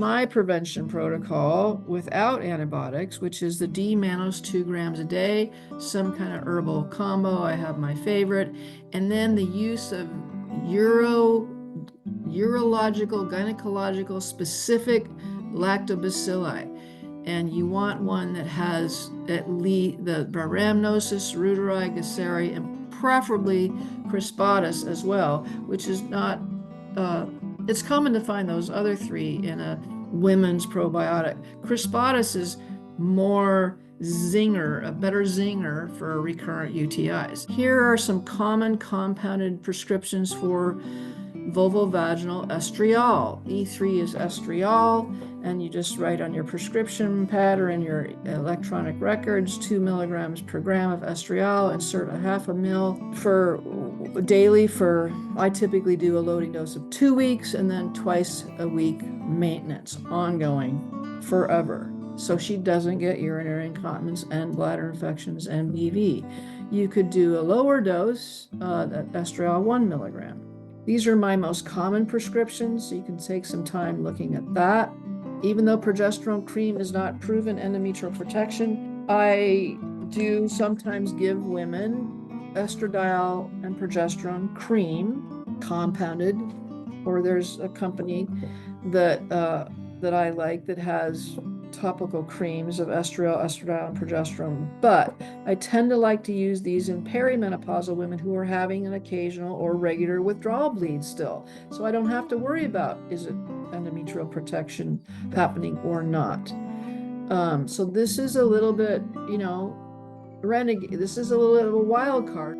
my prevention protocol without antibiotics, which is the D-mannose 2 grams a day, some kind of herbal combo. I have my favorite. And then the use of urological, gynecological specific lactobacilli. And you want one that has at least the Rhamnosus, Reuteri, Gasseri, and preferably Crispatus as well, which is not, it's common to find those other three in a women's probiotic. Crispatus is more zinger, a better zinger for recurrent UTIs. Here are some common compounded prescriptions for vulvovaginal estriol. E3 is estriol, and you just write on your prescription pad or in your electronic records 2 milligrams per gram of estriol. Insert a 0.5 ml for daily for, I typically do a loading dose of 2 weeks and then twice a week maintenance, ongoing forever, so she doesn't get urinary incontinence and bladder infections and BV. You could do a lower dose, estriol 1 milligram. These are my most common prescriptions, so you can take some time looking at that. Even though progesterone cream is not proven endometrial protection, I do sometimes give women estradiol and progesterone cream, compounded, or there's a company that I like that has topical creams of estriol, estradiol, and progesterone. But I tend to like to use these in perimenopausal women who are having an occasional or regular withdrawal bleed still. So I don't have to worry about, is it endometrial protection happening or not? So this is a little bit, renegade. This is a little bit of a wild card.